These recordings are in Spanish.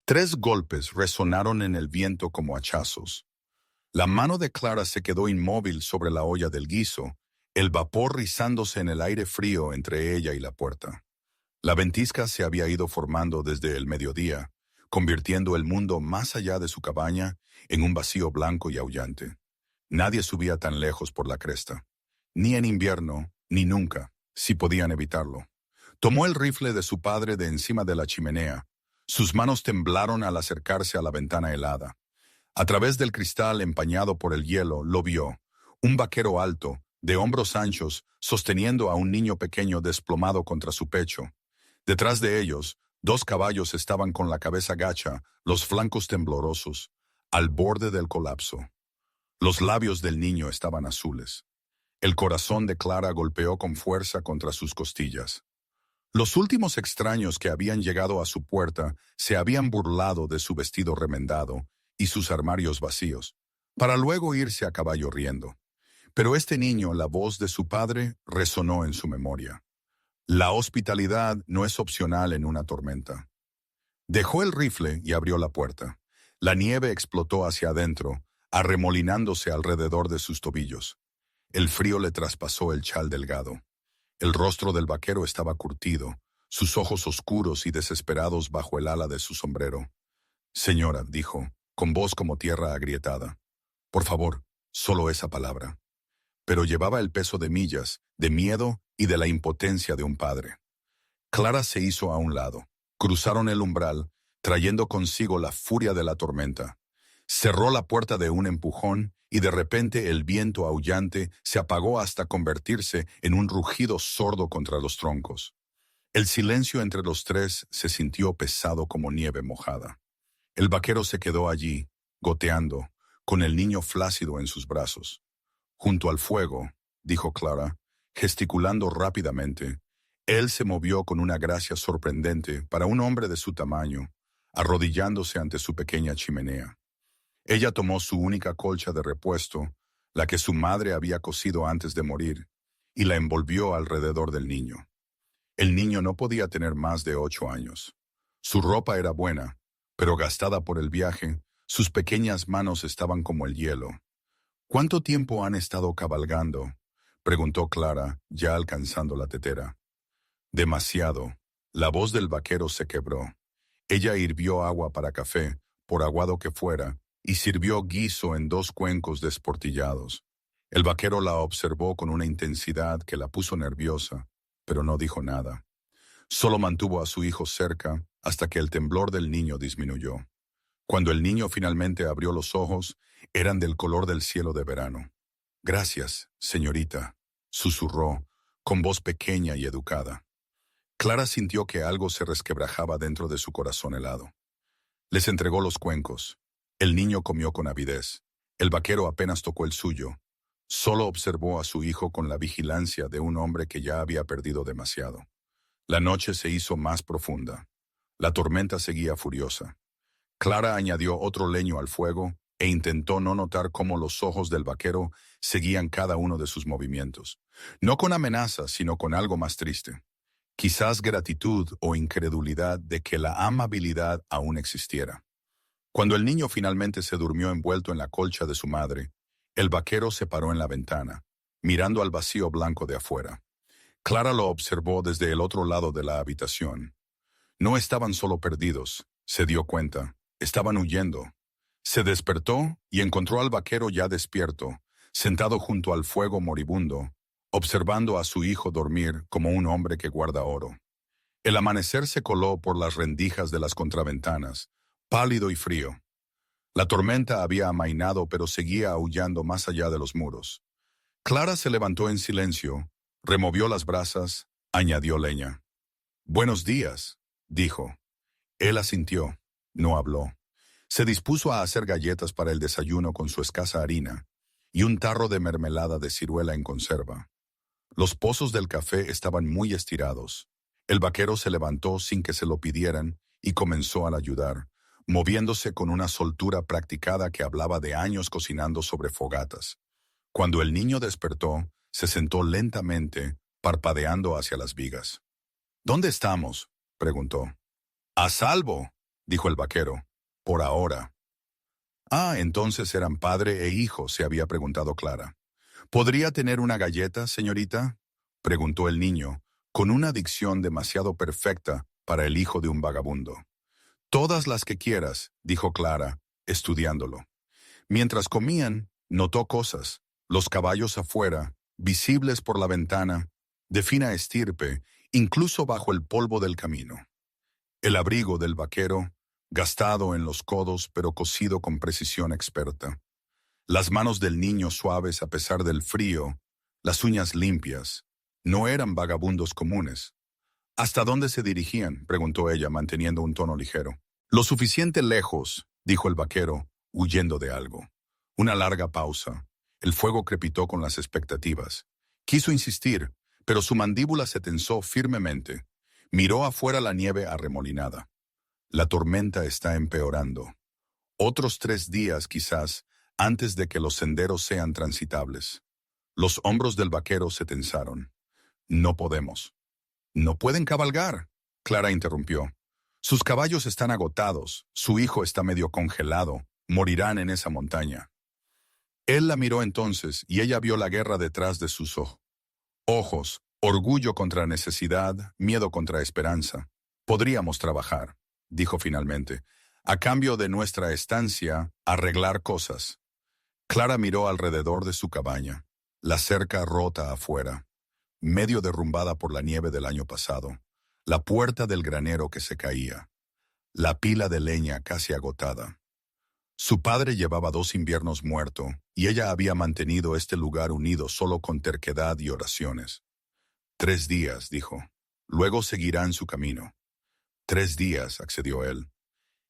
3 golpes resonaron en el viento como hachazos. La mano de Clara se quedó inmóvil sobre la olla del guiso, el vapor rizándose en el aire frío entre ella y la puerta. La ventisca se había ido formando desde el mediodía, convirtiendo el mundo más allá de su cabaña en un vacío blanco y aullante. Nadie subía tan lejos por la cresta. Ni en invierno, ni nunca, si podían evitarlo. Tomó el rifle de su padre de encima de la chimenea. Sus manos temblaron al acercarse a la ventana helada. A través del cristal empañado por el hielo lo vio, un vaquero alto, de hombros anchos, sosteniendo a un niño pequeño desplomado contra su pecho. Detrás de ellos, 2 caballos estaban con la cabeza gacha, los flancos temblorosos, al borde del colapso. Los labios del niño estaban azules. El corazón de Clara golpeó con fuerza contra sus costillas. Los últimos extraños que habían llegado a su puerta se habían burlado de su vestido remendado y sus armarios vacíos, para luego irse a caballo riendo. Pero este niño, la voz de su padre, resonó en su memoria. La hospitalidad no es opcional en una tormenta. Dejó el rifle y abrió la puerta. La nieve explotó hacia adentro, arremolinándose alrededor de sus tobillos. El frío le traspasó el chal delgado. El rostro del vaquero estaba curtido, sus ojos oscuros y desesperados bajo el ala de su sombrero. «Señora», dijo, con voz como tierra agrietada, «por favor, solo esa palabra». Pero llevaba el peso de millas, de miedo y de la impotencia de un padre. Clara se hizo a un lado. Cruzaron el umbral, trayendo consigo la furia de la tormenta. Cerró la puerta de un empujón y de repente el viento aullante se apagó hasta convertirse en un rugido sordo contra los troncos. El silencio entre los 3 se sintió pesado como nieve mojada. El vaquero se quedó allí, goteando, con el niño flácido en sus brazos. «Junto al fuego», dijo Clara, gesticulando rápidamente. Él se movió con una gracia sorprendente para un hombre de su tamaño, arrodillándose ante su pequeña chimenea. Ella tomó su única colcha de repuesto, la que su madre había cosido antes de morir, y la envolvió alrededor del niño. El niño no podía tener más de 8 años. Su ropa era buena, pero gastada por el viaje, sus pequeñas manos estaban como el hielo. «¿Cuánto tiempo han estado cabalgando?», preguntó Clara, ya alcanzando la tetera. «Demasiado». La voz del vaquero se quebró. Ella hirvió agua para café, por aguado que fuera, y sirvió guiso en 2 cuencos desportillados. El vaquero la observó con una intensidad que la puso nerviosa, pero no dijo nada. Solo mantuvo a su hijo cerca hasta que el temblor del niño disminuyó. Cuando el niño finalmente abrió los ojos, eran del color del cielo de verano. «Gracias, señorita», susurró, con voz pequeña y educada. Clara sintió que algo se resquebrajaba dentro de su corazón helado. Les entregó los cuencos. El niño comió con avidez. El vaquero apenas tocó el suyo. Solo observó a su hijo con la vigilancia de un hombre que ya había perdido demasiado. La noche se hizo más profunda. La tormenta seguía furiosa. Clara añadió otro leño al fuego e intentó no notar cómo los ojos del vaquero seguían cada uno de sus movimientos. No con amenaza, sino con algo más triste. Quizás gratitud o incredulidad de que la amabilidad aún existiera. Cuando el niño finalmente se durmió envuelto en la colcha de su madre, el vaquero se paró en la ventana, mirando al vacío blanco de afuera. Clara lo observó desde el otro lado de la habitación. No estaban solo perdidos, se dio cuenta, estaban huyendo. Se despertó y encontró al vaquero ya despierto, sentado junto al fuego moribundo, observando a su hijo dormir como un hombre que guarda oro. El amanecer se coló por las rendijas de las contraventanas, pálido y frío. La tormenta había amainado, pero seguía aullando más allá de los muros. Clara se levantó en silencio, removió las brasas, añadió leña. «Buenos días», dijo. Él asintió, no habló. Se dispuso a hacer galletas para el desayuno con su escasa harina y un tarro de mermelada de ciruela en conserva. Los pozos del café estaban muy estirados. El vaquero se levantó sin que se lo pidieran y comenzó a ayudar, moviéndose con una soltura practicada que hablaba de años cocinando sobre fogatas. Cuando el niño despertó, se sentó lentamente, parpadeando hacia las vigas. «¿Dónde estamos?», preguntó. «A salvo», dijo el vaquero. Por ahora. Ah, entonces eran padre e hijo, se había preguntado Clara. ¿Podría tener una galleta, señorita?, preguntó el niño, con una dicción demasiado perfecta para el hijo de un vagabundo. Todas las que quieras, dijo Clara, estudiándolo. Mientras comían, notó cosas, los caballos afuera, visibles por la ventana, de fina estirpe, incluso bajo el polvo del camino. El abrigo del vaquero, gastado en los codos pero cosido con precisión experta. Las manos del niño suaves a pesar del frío, las uñas limpias. No eran vagabundos comunes. ¿Hasta dónde se dirigían?, preguntó ella, manteniendo un tono ligero. Lo suficiente lejos, dijo el vaquero, huyendo de algo. Una larga pausa. El fuego crepitó con las expectativas. Quiso insistir, pero su mandíbula se tensó firmemente. Miró afuera la nieve arremolinada. La tormenta está empeorando. Otros 3 días, quizás, antes de que los senderos sean transitables. Los hombros del vaquero se tensaron. No podemos. No pueden cabalgar, Clara interrumpió. Sus caballos están agotados, su hijo está medio congelado, morirán en esa montaña. Él la miró entonces y ella vio la guerra detrás de sus ojos, orgullo contra necesidad, miedo contra esperanza. Podríamos trabajar, dijo finalmente, a cambio de nuestra estancia, arreglar cosas. Clara miró alrededor de su cabaña, la cerca rota afuera, medio derrumbada por la nieve del año pasado, la puerta del granero que se caía, la pila de leña casi agotada. Su padre llevaba 2 inviernos muerto y ella había mantenido este lugar unido solo con terquedad y oraciones. 3 días, dijo. Luego seguirán su camino. 3 días, accedió él.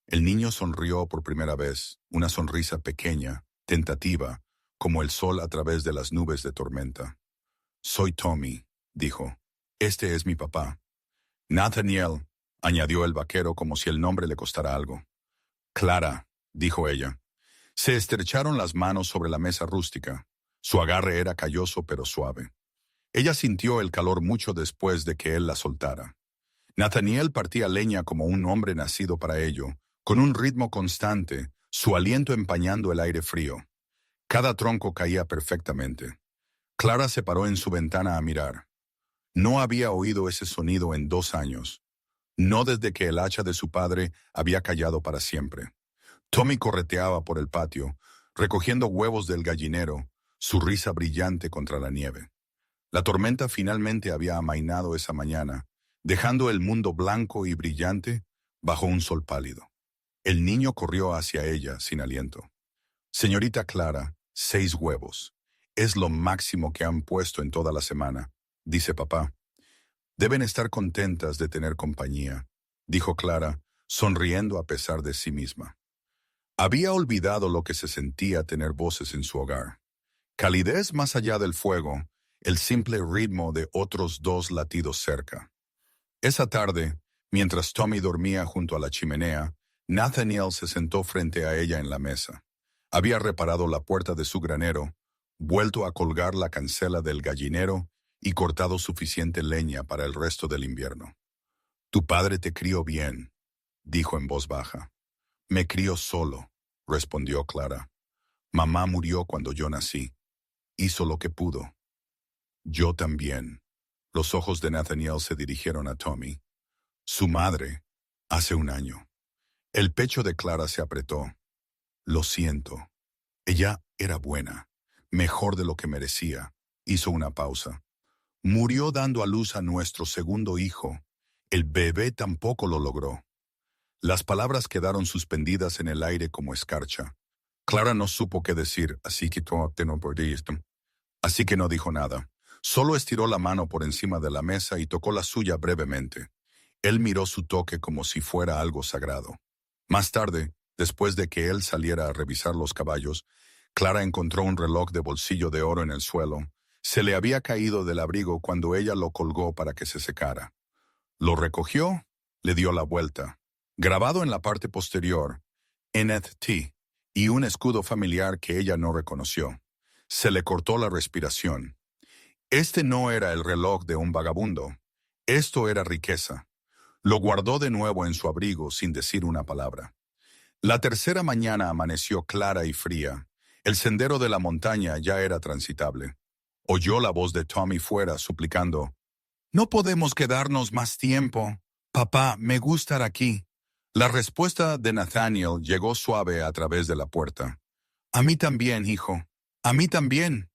El niño sonrió por primera vez, una sonrisa pequeña, tentativa, como el sol a través de las nubes de tormenta. Soy Tommy, dijo. Este es mi papá. Nathaniel, añadió el vaquero como si el nombre le costara algo. Clara, dijo ella. Se estrecharon las manos sobre la mesa rústica. Su agarre era calloso pero suave. Ella sintió el calor mucho después de que él la soltara. Nathaniel partía leña como un hombre nacido para ello, con un ritmo constante, su aliento empañando el aire frío. Cada tronco caía perfectamente. Clara se paró en su ventana a mirar. No había oído ese sonido en 2 años. No desde que el hacha de su padre había callado para siempre. Tommy correteaba por el patio, recogiendo huevos del gallinero, su risa brillante contra la nieve. La tormenta finalmente había amainado esa mañana, dejando el mundo blanco y brillante bajo un sol pálido. El niño corrió hacia ella sin aliento. Señorita Clara, 6 huevos. Es lo máximo que han puesto en toda la semana, dice papá. Deben estar contentas de tener compañía, dijo Clara, sonriendo a pesar de sí misma. Había olvidado lo que se sentía tener voces en su hogar. Calidez más allá del fuego, el simple ritmo de otros 2 latidos cerca. Esa tarde, mientras Tommy dormía junto a la chimenea, Nathaniel se sentó frente a ella en la mesa. Había reparado la puerta de su granero, vuelto a colgar la cancela del gallinero y cortado suficiente leña para el resto del invierno. Tu padre te crió bien, dijo en voz baja. Me crió solo, respondió Clara. Mamá murió cuando yo nací. Hizo lo que pudo. Yo también. Los ojos de Nathaniel se dirigieron a Tommy. Su madre, hace 1 año. El pecho de Clara se apretó. Lo siento. Ella era buena, mejor de lo que merecía. Hizo una pausa. Murió dando a luz a nuestro segundo hijo. El bebé tampoco lo logró. Las palabras quedaron suspendidas en el aire como escarcha. Clara no supo qué decir, así que no dijo nada. Solo estiró la mano por encima de la mesa y tocó la suya brevemente. Él miró su toque como si fuera algo sagrado. Más tarde, después de que él saliera a revisar los caballos, Clara encontró un reloj de bolsillo de oro en el suelo. Se le había caído del abrigo cuando ella lo colgó para que se secara. Lo recogió, le dio la vuelta. Grabado en la parte posterior, NFT, y un escudo familiar que ella no reconoció. Se le cortó la respiración. Este no era el reloj de un vagabundo. Esto era riqueza. Lo guardó de nuevo en su abrigo sin decir una palabra. La tercera mañana amaneció clara y fría. El sendero de la montaña ya era transitable. Oyó la voz de Tommy fuera, suplicando, «No podemos quedarnos más tiempo. Papá, me gusta estar aquí». La respuesta de Nathaniel llegó suave a través de la puerta. «A mí también, hijo. A mí también».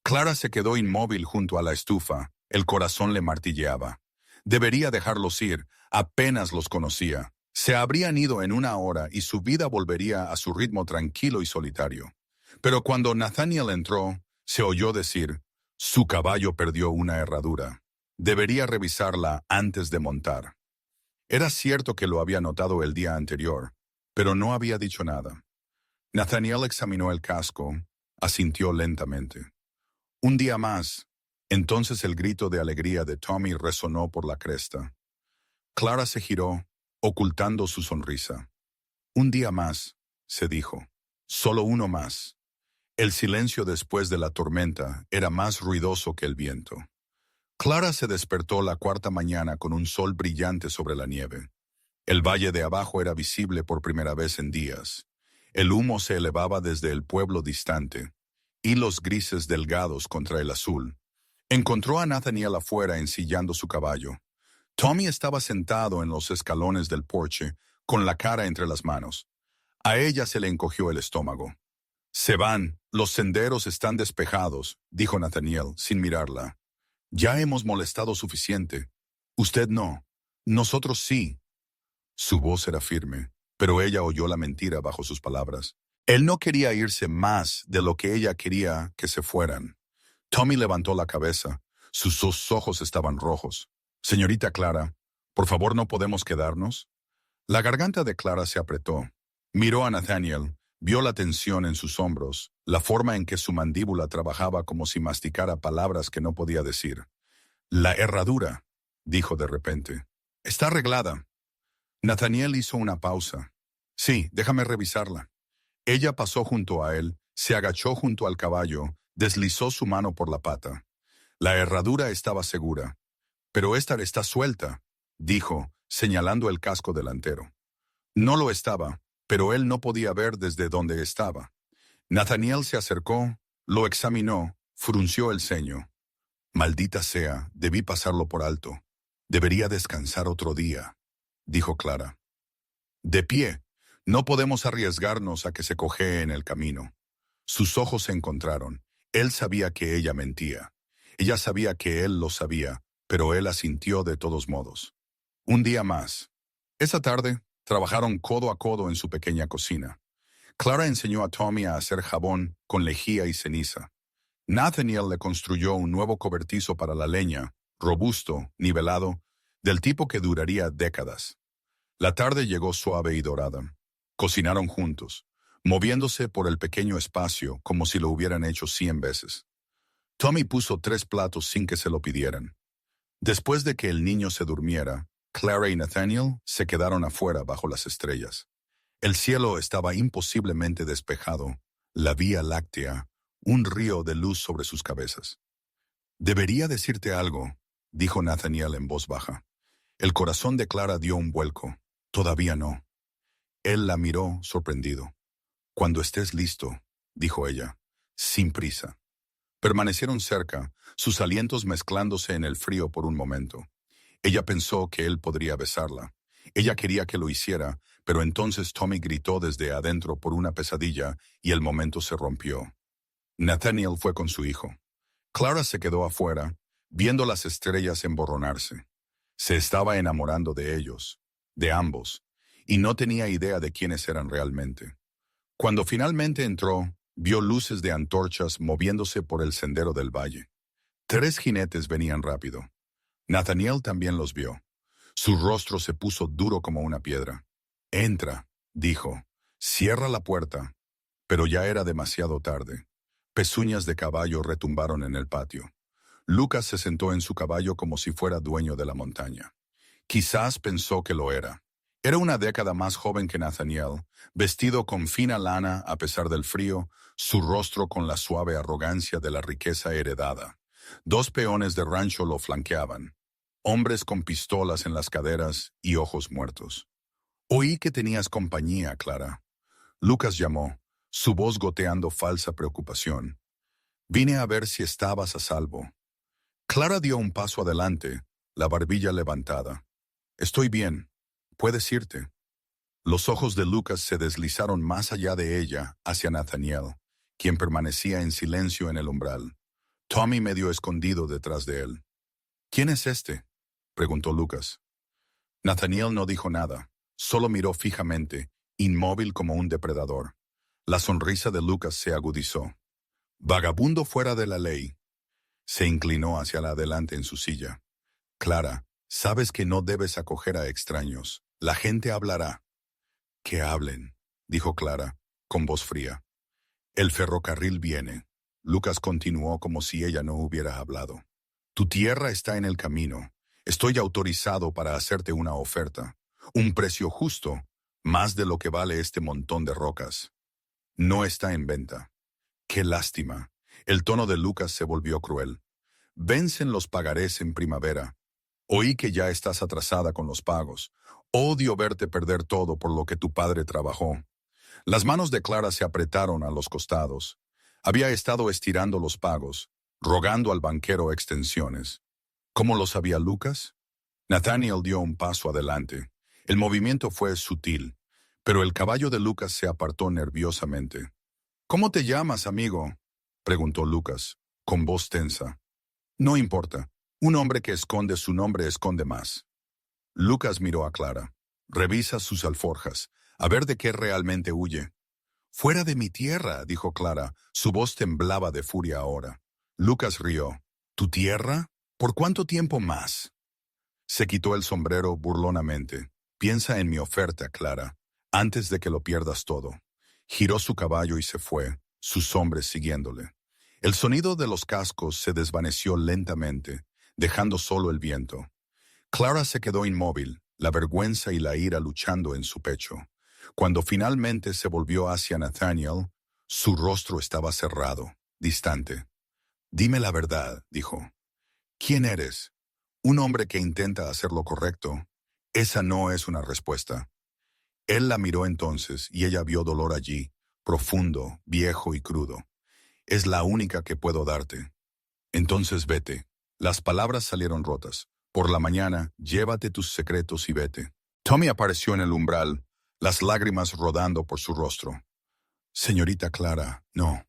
Clara se quedó inmóvil junto a la estufa. El corazón le martilleaba. Debería dejarlos ir. Apenas los conocía. Se habrían ido en una hora y su vida volvería a su ritmo tranquilo y solitario. Pero cuando Nathaniel entró, se oyó decir, «Su caballo perdió una herradura. Debería revisarla antes de montar». Era cierto que lo había notado el día anterior, pero no había dicho nada. Nathaniel examinó el casco, asintió lentamente. Un día más. Entonces el grito de alegría de Tommy resonó por la cresta. Clara se giró, ocultando su sonrisa. «Un día más», se dijo. «Solo uno más». El silencio después de la tormenta era más ruidoso que el viento. Clara se despertó la cuarta mañana con un sol brillante sobre la nieve. El valle de abajo era visible por primera vez en días. El humo se elevaba desde el pueblo distante, hilos grises delgados contra el azul. Encontró a Nathaniel afuera ensillando su caballo. Tommy estaba sentado en los escalones del porche, con la cara entre las manos. A ella se le encogió el estómago. «Se van, los senderos están despejados», dijo Nathaniel, sin mirarla. «Ya hemos molestado suficiente. Usted no. Nosotros sí». Su voz era firme, pero ella oyó la mentira bajo sus palabras. Él no quería irse más de lo que ella quería que se fueran. Tommy levantó la cabeza. Sus dos ojos estaban rojos. «Señorita Clara, por favor, ¿no podemos quedarnos?» La garganta de Clara se apretó. Miró a Nathaniel, vio la tensión en sus hombros, la forma en que su mandíbula trabajaba como si masticara palabras que no podía decir. «La herradura», dijo de repente. «Está arreglada». Nathaniel hizo una pausa. «Sí, déjame revisarla». Ella pasó junto a él, se agachó junto al caballo, deslizó su mano por la pata. La herradura estaba segura. «Pero esta está suelta», dijo, señalando el casco delantero. No lo estaba, pero él no podía ver desde donde estaba. Nathaniel se acercó, lo examinó, frunció el ceño. «Maldita sea, debí pasarlo por alto. Debería descansar otro día», dijo Clara. «De pie, no podemos arriesgarnos a que se cojee en el camino». Sus ojos se encontraron. Él sabía que ella mentía. Ella sabía que él lo sabía, pero él asintió de todos modos. Un día más. Esa tarde, trabajaron codo a codo en su pequeña cocina. Clara enseñó a Tommy a hacer jabón con lejía y ceniza. Nathaniel le construyó un nuevo cobertizo para la leña, robusto, nivelado, del tipo que duraría décadas. La tarde llegó suave y dorada. Cocinaron juntos, moviéndose por el pequeño espacio como si lo hubieran hecho 100 veces. Tommy puso 3 platos sin que se lo pidieran. Después de que el niño se durmiera, Clara y Nathaniel se quedaron afuera bajo las estrellas. El cielo estaba imposiblemente despejado, la Vía Láctea, un río de luz sobre sus cabezas. «Debería decirte algo», dijo Nathaniel en voz baja. El corazón de Clara dio un vuelco. «Todavía no». Él la miró, sorprendido. «Cuando estés listo», dijo ella, sin prisa. Permanecieron cerca, sus alientos mezclándose en el frío por un momento. Ella pensó que él podría besarla. Ella quería que lo hiciera, pero entonces Tommy gritó desde adentro por una pesadilla y el momento se rompió. Nathaniel fue con su hijo. Clara se quedó afuera, viendo las estrellas emborronarse. Se estaba enamorando de ellos, de ambos, y no tenía idea de quiénes eran realmente. Cuando finalmente entró, vio luces de antorchas moviéndose por el sendero del valle. 3 jinetes venían rápido. Nathaniel también los vio. Su rostro se puso duro como una piedra. «Entra», dijo. «Cierra la puerta». Pero ya era demasiado tarde. Pezuñas de caballo retumbaron en el patio. Lucas se sentó en su caballo como si fuera dueño de la montaña. Quizás pensó que lo era. Era una década más joven que Nathaniel, vestido con fina lana a pesar del frío, su rostro con la suave arrogancia de la riqueza heredada. 2 peones de rancho lo flanqueaban. hombres con pistolas en las caderas y ojos muertos. Oí que tenías compañía, Clara. Lucas llamó, su voz goteando falsa preocupación. Vine a ver si estabas a salvo. Clara dio un paso adelante, la barbilla levantada. Estoy bien. Puedes irte. Los ojos de Lucas se deslizaron más allá de ella, hacia Nathaniel, quien permanecía en silencio en el umbral. Tommy medio escondido detrás de él. ¿Quién es este?, preguntó Lucas. Nathaniel no dijo nada, solo miró fijamente, inmóvil como un depredador. La sonrisa de Lucas se agudizó. Vagabundo fuera de la ley. Se inclinó hacia adelante en su silla. Clara, sabes que no debes acoger a extraños. La gente hablará. Que hablen, dijo Clara, con voz fría. El ferrocarril viene. Lucas continuó como si ella no hubiera hablado. Tu tierra está en el camino. Estoy autorizado para hacerte una oferta. Un precio justo, más de lo que vale este montón de rocas. No está en venta. Qué lástima. El tono de Lucas se volvió cruel. Vencen los pagarés en primavera. Oí que ya estás atrasada con los pagos. Odio verte perder todo por lo que tu padre trabajó. Las manos de Clara se apretaron a los costados. Había estado estirando los pagos, rogando al banquero extensiones. ¿Cómo lo sabía Lucas? Nathaniel dio un paso adelante. El movimiento fue sutil, pero el caballo de Lucas se apartó nerviosamente. ¿Cómo te llamas, amigo?, preguntó Lucas, con voz tensa. No importa. Un hombre que esconde su nombre esconde más. Lucas miró a Clara. Revisa sus alforjas, a ver de qué realmente huye. Fuera de mi tierra, dijo Clara. Su voz temblaba de furia ahora. Lucas rió. ¿Tu tierra? ¿Por cuánto tiempo más? Se quitó el sombrero burlonamente. Piensa en mi oferta, Clara, antes de que lo pierdas todo. Giró su caballo y se fue, sus hombres siguiéndole. El sonido de los cascos se desvaneció lentamente, dejando solo el viento. Clara se quedó inmóvil, la vergüenza y la ira luchando en su pecho. Cuando finalmente se volvió hacia Nathaniel, su rostro estaba cerrado, distante. Dime la verdad, dijo. ¿Quién eres? Un hombre que intenta hacer lo correcto. Esa no es una respuesta. Él la miró entonces y ella vio dolor allí, profundo, viejo y crudo. Es la única que puedo darte. Entonces vete. Las palabras salieron rotas. Por la mañana, llévate tus secretos y vete. Tommy apareció en el umbral, las lágrimas rodando por su rostro. Señorita Clara, no.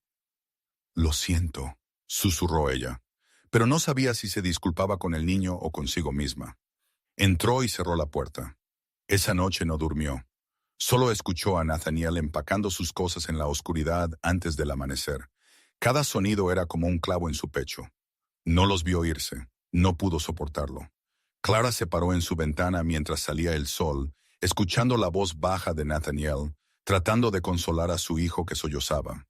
Lo siento, susurró ella, pero no sabía si se disculpaba con el niño o consigo misma. Entró y cerró la puerta. Esa noche no durmió. Solo escuchó a Nathaniel empacando sus cosas en la oscuridad antes del amanecer. Cada sonido era como un clavo en su pecho. No los vio irse. No pudo soportarlo. Clara se paró en su ventana mientras salía el sol, escuchando la voz baja de Nathaniel, tratando de consolar a su hijo que sollozaba.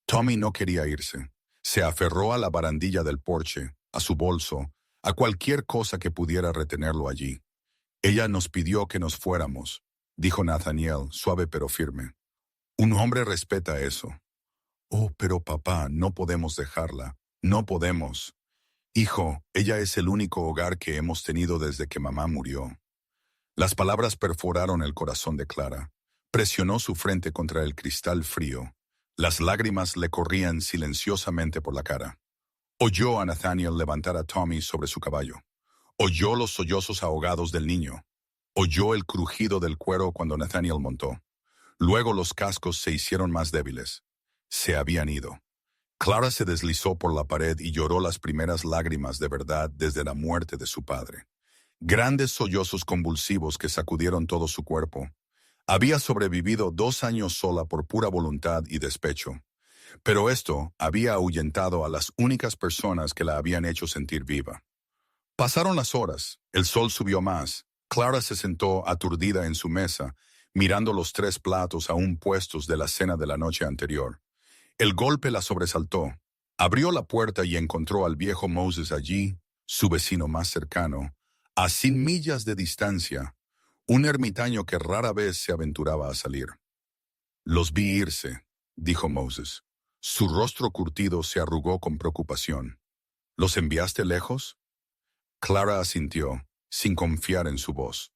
Tommy no quería irse. Se aferró a la barandilla del porche, a su bolso, a cualquier cosa que pudiera retenerlo allí. Ella nos pidió que nos fuéramos, dijo Nathaniel, suave pero firme. Un hombre respeta eso. Oh, pero papá, no podemos dejarla. No podemos. Hijo, ella es el único hogar que hemos tenido desde que mamá murió. Las palabras perforaron el corazón de Clara. Presionó su frente contra el cristal frío. Las lágrimas le corrían silenciosamente por la cara. Oyó a Nathaniel levantar a Tommy sobre su caballo. Oyó los sollozos ahogados del niño. Oyó el crujido del cuero cuando Nathaniel montó. Luego los cascos se hicieron más débiles. Se habían ido. Clara se deslizó por la pared y lloró las primeras lágrimas de verdad desde la muerte de su padre. Grandes sollozos convulsivos que sacudieron todo su cuerpo. Había sobrevivido 2 años sola por pura voluntad y despecho. Pero esto había ahuyentado a las únicas personas que la habían hecho sentir viva. Pasaron las horas, el sol subió más. Clara se sentó aturdida en su mesa, mirando los 3 platos aún puestos de la cena de la noche anterior. El golpe la sobresaltó. Abrió la puerta y encontró al viejo Moses allí, su vecino más cercano, a 100 millas de distancia, un ermitaño que rara vez se aventuraba a salir. Los vi irse, dijo Moses. Su rostro curtido se arrugó con preocupación. ¿Los enviaste lejos? Clara asintió. sin confiar en su voz.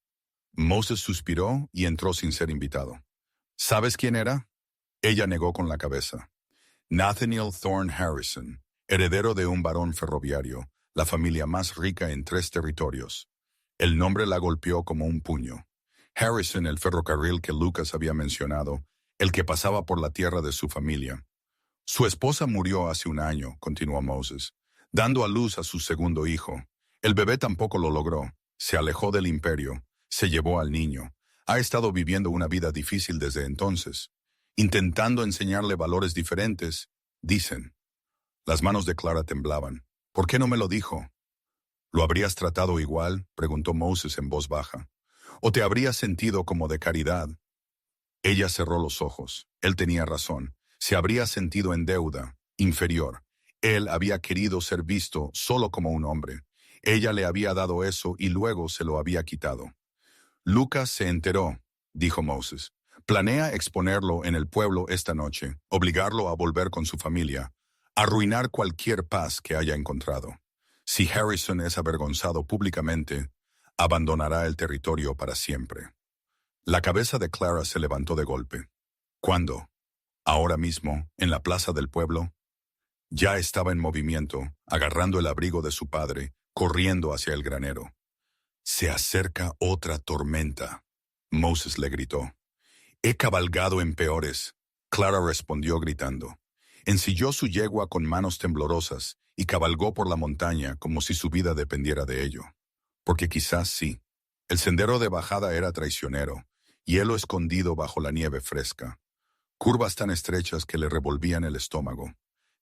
Moses suspiró y entró sin ser invitado. ¿Sabes quién era? Ella negó con la cabeza. Nathaniel Thorne Harrison, heredero de un barón ferroviario, la familia más rica en 3 territorios. El nombre la golpeó como un puño. Harrison, el ferrocarril que Lucas había mencionado, el que pasaba por la tierra de su familia. Su esposa murió hace un año, continuó Moses, dando a luz a su segundo hijo. El bebé tampoco lo logró. Se alejó del imperio. Se llevó al niño. Ha estado viviendo una vida difícil desde entonces, intentando enseñarle valores diferentes, dicen. Las manos de Clara temblaban. ¿Por qué no me lo dijo? ¿Lo habrías tratado igual?, preguntó Moses en voz baja. ¿O te habrías sentido como de caridad? Ella cerró los ojos. Él tenía razón. Se habría sentido en deuda, inferior. Él había querido ser visto solo como un hombre. Ella le había dado eso y luego se lo había quitado. Lucas se enteró, dijo Moses. Planea exponerlo en el pueblo esta noche, obligarlo a volver con su familia, arruinar cualquier paz que haya encontrado. Si Harrison es avergonzado públicamente, abandonará el territorio para siempre. La cabeza de Clara se levantó de golpe. ¿Cuándo? Ahora mismo, en la plaza del pueblo. Ya estaba en movimiento, agarrando el abrigo de su padre, corriendo hacia el granero. Se acerca otra tormenta, Moses le gritó. He cabalgado en peores, Clara respondió gritando. Ensilló su yegua con manos temblorosas y cabalgó por la montaña como si su vida dependiera de ello. Porque quizás sí. El sendero de bajada era traicionero, hielo escondido bajo la nieve fresca. Curvas tan estrechas que le revolvían el estómago.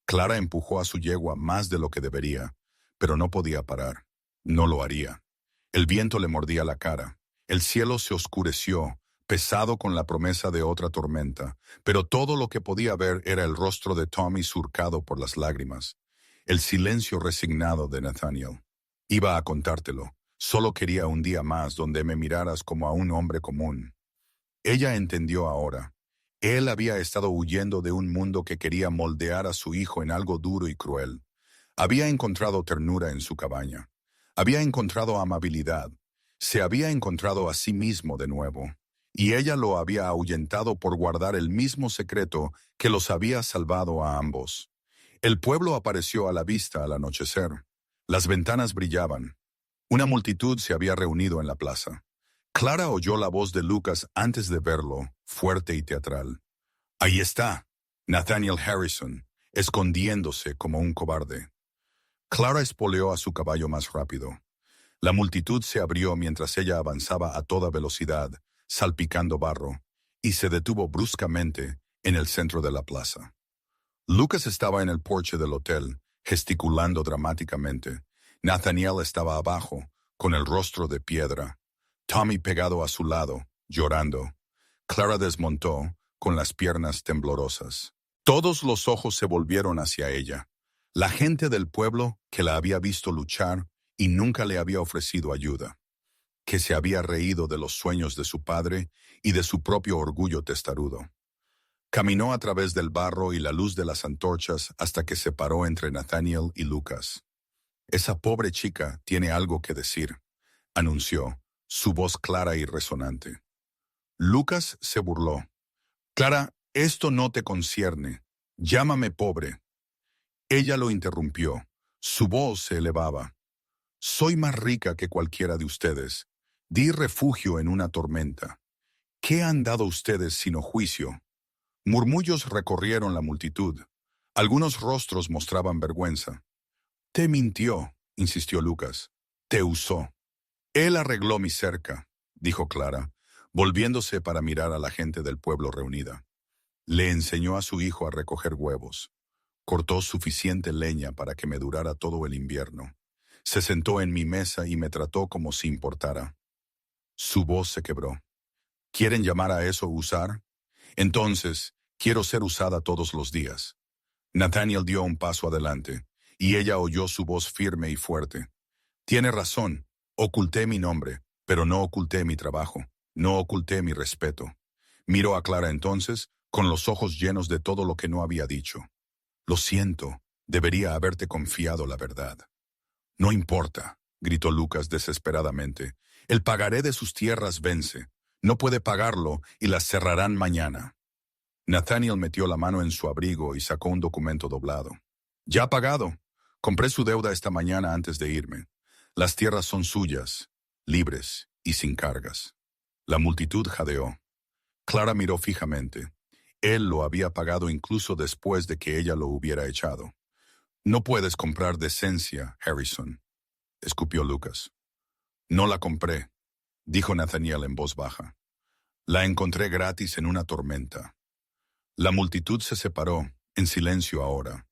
Clara empujó a su yegua más de lo que debería, pero no podía parar. No lo haría. El viento le mordía la cara. El cielo se oscureció, pesado con la promesa de otra tormenta, pero todo lo que podía ver era el rostro de Tommy surcado por las lágrimas. El silencio resignado de Nathaniel. Iba a contártelo. Solo quería un día más donde me miraras como a un hombre común. Ella entendió ahora. Él había estado huyendo de un mundo que quería moldear a su hijo en algo duro y cruel. Había encontrado ternura en su cabaña. Había encontrado amabilidad. Se había encontrado a sí mismo de nuevo. Y ella lo había ahuyentado por guardar el mismo secreto que los había salvado a ambos. El pueblo apareció a la vista al anochecer. Las ventanas brillaban. Una multitud se había reunido en la plaza. Clara oyó la voz de Lucas antes de verlo, fuerte y teatral. Ahí está, Nathaniel Harrison, escondiéndose como un cobarde. Clara espoleó a su caballo más rápido. La multitud se abrió mientras ella avanzaba a toda velocidad, salpicando barro, y se detuvo bruscamente en el centro de la plaza. Lucas estaba en el porche del hotel, gesticulando dramáticamente. Nathaniel estaba abajo, con el rostro de piedra. Tommy pegado a su lado, llorando. Clara desmontó, con las piernas temblorosas. Todos los ojos se volvieron hacia ella. La gente del pueblo que la había visto luchar y nunca le había ofrecido ayuda. Que se había reído de los sueños de su padre y de su propio orgullo testarudo. Caminó a través del barro y la luz de las antorchas hasta que se paró entre Nathaniel y Lucas. Esa pobre chica tiene algo que decir, anunció, su voz clara y resonante. Lucas se burló. Clara, esto no te concierne. Llámame pobre. Ella lo interrumpió. Su voz se elevaba. Soy más rica que cualquiera de ustedes. Di refugio en una tormenta. ¿Qué han dado ustedes sino juicio? Murmullos recorrieron la multitud. Algunos rostros mostraban vergüenza. Te mintió, insistió Lucas. Te usó. Él arregló mi cerca, dijo Clara, volviéndose para mirar a la gente del pueblo reunida. Le enseñó a su hijo a recoger huevos. Cortó suficiente leña para que me durara todo el invierno. Se sentó en mi mesa y me trató como si importara. Su voz se quebró. ¿Quieren llamar a eso usar? Entonces, quiero ser usada todos los días. Nathaniel dio un paso adelante, y ella oyó su voz firme y fuerte. Tiene razón, oculté mi nombre, pero no oculté mi trabajo, no oculté mi respeto. Miró a Clara entonces, con los ojos llenos de todo lo que no había dicho. Lo siento, debería haberte confiado la verdad. No importa, gritó Lucas desesperadamente. El pagaré de sus tierras vence. No puede pagarlo y las cerrarán mañana. Nathaniel metió la mano en su abrigo y sacó un documento doblado. Ya pagado. Compré su deuda esta mañana antes de irme. Las tierras son suyas, libres y sin cargas. La multitud jadeó. Clara miró fijamente. Él lo había pagado incluso después de que ella lo hubiera echado. No puedes comprar decencia, Harrison, escupió Lucas. No la compré, dijo Nathaniel en voz baja. La encontré gratis en una tormenta. La multitud se separó, en silencio ahora.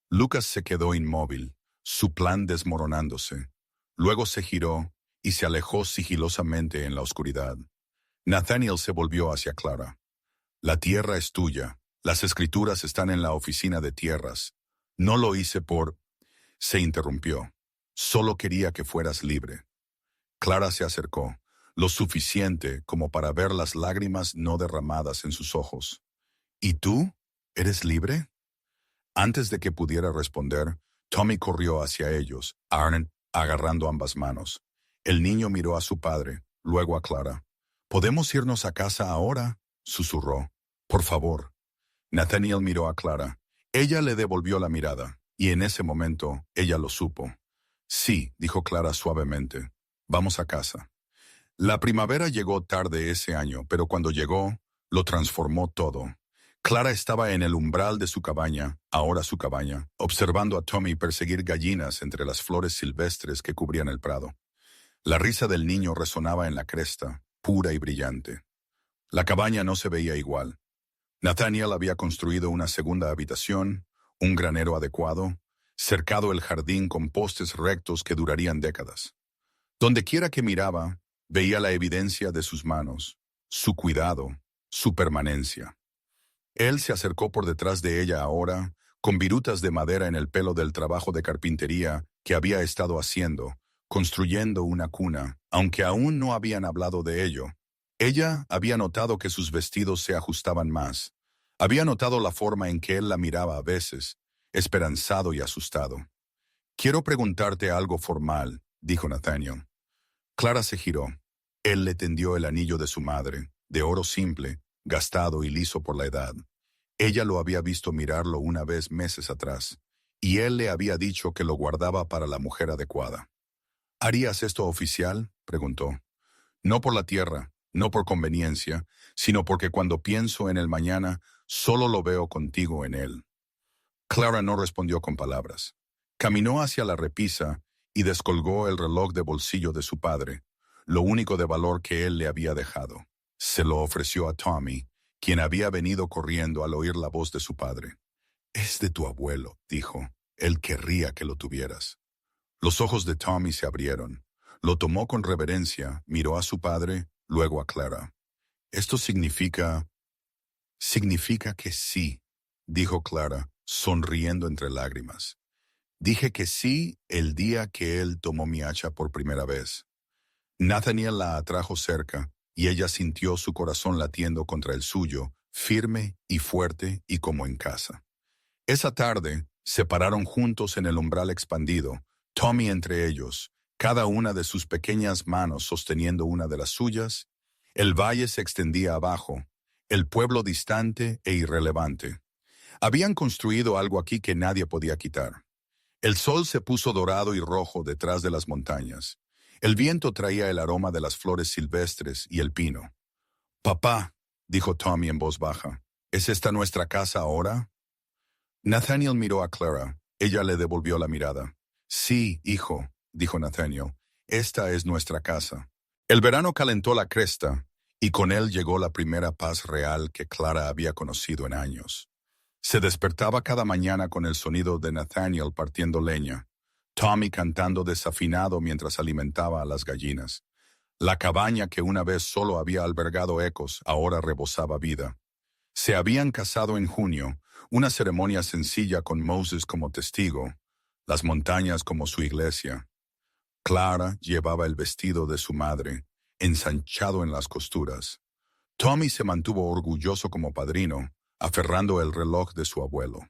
Lucas se quedó inmóvil, su plan desmoronándose. Luego se giró y se alejó sigilosamente en la oscuridad. Nathaniel se volvió hacia Clara. La tierra es tuya. Las escrituras están en la oficina de tierras. No lo hice por... Se interrumpió. Solo quería que fueras libre. Clara se acercó, lo suficiente como para ver las lágrimas no derramadas en sus ojos. ¿Y tú? ¿Eres libre? Antes de que pudiera responder, Tommy corrió hacia ellos, Arnett agarrando ambas manos. El niño miró a su padre, luego a Clara. ¿Podemos irnos a casa ahora?, susurró. Por favor. Nathaniel miró a Clara. Ella le devolvió la mirada, y en ese momento ella lo supo. Sí, dijo Clara suavemente. Vamos a casa. La primavera llegó tarde ese año, pero cuando llegó, lo transformó todo. Clara estaba en el umbral de su cabaña, ahora su cabaña, observando a Tommy perseguir gallinas entre las flores silvestres que cubrían el prado. La risa del niño resonaba en la cresta, pura y brillante. La cabaña no se veía igual. Nathaniel había construido una segunda habitación, un granero adecuado, cercado el jardín con postes rectos que durarían décadas. Dondequiera que miraba, veía la evidencia de sus manos, su cuidado, su permanencia. Él se acercó por detrás de ella ahora, con virutas de madera en el pelo del trabajo de carpintería que había estado haciendo, construyendo una cuna, aunque aún no habían hablado de ello. Ella había notado que sus vestidos se ajustaban más. Había notado la forma en que él la miraba a veces, esperanzado y asustado. «Quiero preguntarte algo formal», dijo Nathaniel. Clara se giró. Él le tendió el anillo de su madre, de oro simple, gastado y liso por la edad. Ella lo había visto mirarlo una vez meses atrás, y él le había dicho que lo guardaba para la mujer adecuada. «¿Harías esto oficial?», preguntó. «No por la tierra, no por conveniencia, sino porque cuando pienso en el mañana, solo lo veo contigo en él». Clara no respondió con palabras. Caminó hacia la repisa y descolgó el reloj de bolsillo de su padre, lo único de valor que él le había dejado. Se lo ofreció a Tommy, quien había venido corriendo al oír la voz de su padre. «Es de tu abuelo», dijo. «Él querría que lo tuvieras». Los ojos de Tommy se abrieron. Lo tomó con reverencia, miró a su padre, luego a Clara. «Esto significa que sí», dijo Clara, sonriendo entre lágrimas. «Dije que sí el día que él tomó mi hacha por primera vez». Nathaniel la atrajo cerca, y ella sintió su corazón latiendo contra el suyo, firme y fuerte y como en casa. Esa tarde, se pararon juntos en el umbral expandido, Tommy entre ellos, cada una de sus pequeñas manos sosteniendo una de las suyas. El valle se extendía abajo, el pueblo distante e irrelevante. Habían construido algo aquí que nadie podía quitar. El sol se puso dorado y rojo detrás de las montañas. El viento traía el aroma de las flores silvestres y el pino. «Papá», dijo Tommy en voz baja, «¿es esta nuestra casa ahora?» Nathaniel miró a Clara. Ella le devolvió la mirada. «Sí, hijo», dijo Nathaniel, «esta es nuestra casa». El verano calentó la cresta, y con él llegó la primera paz real que Clara había conocido en años. Se despertaba cada mañana con el sonido de Nathaniel partiendo leña, Tommy cantando desafinado mientras alimentaba a las gallinas. La cabaña que una vez solo había albergado ecos ahora rebosaba vida. Se habían casado en junio, una ceremonia sencilla con Moses como testigo, las montañas como su iglesia. Clara llevaba el vestido de su madre, ensanchado en las costuras. Tommy se mantuvo orgulloso como padrino, aferrando el reloj de su abuelo.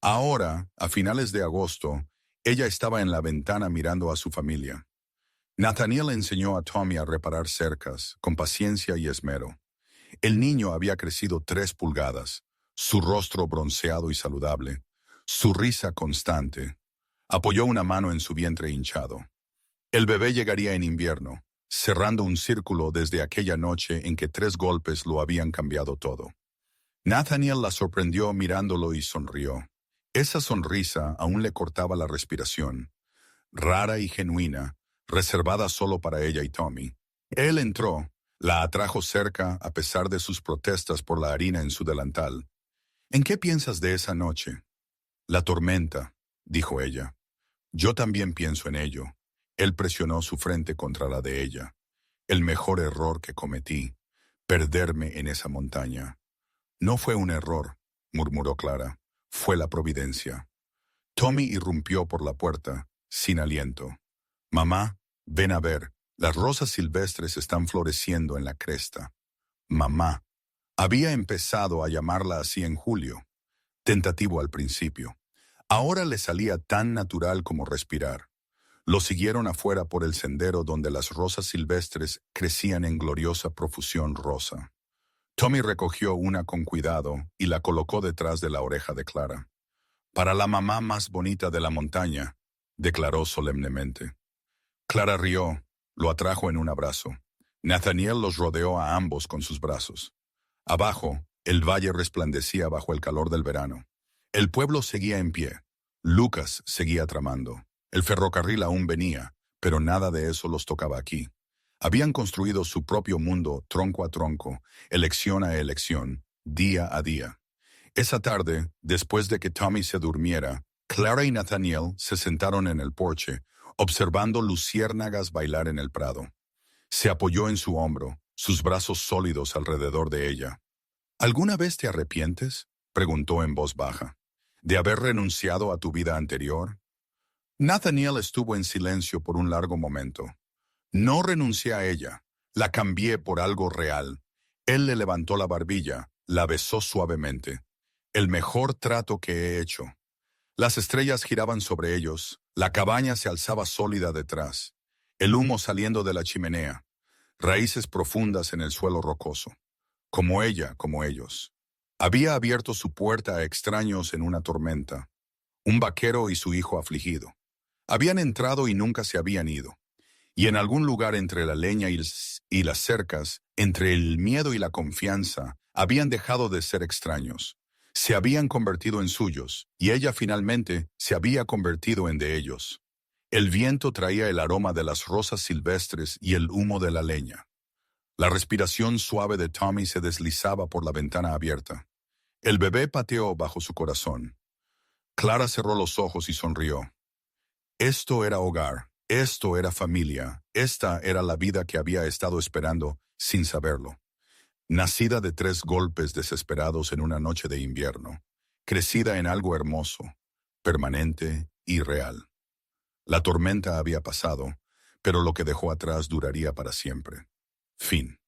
Ahora, a finales de agosto, Ella estaba en la ventana mirando a su familia. Nathaniel enseñó a Tommy a reparar cercas, con paciencia y esmero. El niño había crecido 3 pulgadas, su rostro bronceado y saludable, su risa constante. Apoyó una mano en su vientre hinchado. El bebé llegaría en invierno, cerrando un círculo desde aquella noche en que 3 golpes lo habían cambiado todo. Nathaniel la sorprendió mirándolo y sonrió. Esa sonrisa aún le cortaba la respiración, rara y genuina, reservada solo para ella y Tommy. Él entró, la atrajo cerca a pesar de sus protestas por la harina en su delantal. ¿En qué piensas de esa noche? La tormenta, dijo ella. Yo también pienso en ello. Él presionó su frente contra la de ella. El mejor error que cometí, perderme en esa montaña. No fue un error, murmuró Clara. Fue la providencia. Tommy irrumpió por la puerta, sin aliento. Mamá, ven a ver, las rosas silvestres están floreciendo en la cresta. Mamá. Había empezado a llamarla así en julio, tentativo al principio. Ahora le salía tan natural como respirar. Lo siguieron afuera por el sendero donde las rosas silvestres crecían en gloriosa profusión rosa. Tommy recogió una con cuidado y la colocó detrás de la oreja de Clara. Para la mamá más bonita de la montaña, declaró solemnemente. Clara rió, lo atrajo en un abrazo. Nathaniel los rodeó a ambos con sus brazos. Abajo, el valle resplandecía bajo el calor del verano. El pueblo seguía en pie. Lucas seguía tramando. El ferrocarril aún venía, pero nada de eso los tocaba aquí. Habían construido su propio mundo tronco a tronco, elección a elección, día a día. Esa tarde, después de que Tommy se durmiera, Clara y Nathaniel se sentaron en el porche, observando luciérnagas bailar en el prado. Se apoyó en su hombro, sus brazos sólidos alrededor de ella. ¿Alguna vez te arrepientes?, preguntó en voz baja, ¿de haber renunciado a tu vida anterior? Nathaniel estuvo en silencio por un largo momento. No renuncié a ella, la cambié por algo real. Él le levantó la barbilla, la besó suavemente. El mejor trato que he hecho. Las estrellas giraban sobre ellos, la cabaña se alzaba sólida detrás, el humo saliendo de la chimenea, raíces profundas en el suelo rocoso. Como ella, como ellos. Había abierto su puerta a extraños en una tormenta. Un vaquero y su hijo afligido. Habían entrado y nunca se habían ido. Y en algún lugar entre la leña y las cercas, entre el miedo y la confianza, habían dejado de ser extraños. Se habían convertido en suyos, y ella finalmente se había convertido en de ellos. El viento traía el aroma de las rosas silvestres y el humo de la leña. La respiración suave de Tommy se deslizaba por la ventana abierta. El bebé pateó bajo su corazón. Clara cerró los ojos y sonrió. Esto era hogar, esto era familia, esta era la vida que había estado esperando sin saberlo. Nacida de 3 golpes desesperados en una noche de invierno, crecida en algo hermoso, permanente y real. La tormenta había pasado, pero lo que dejó atrás duraría para siempre. Fin.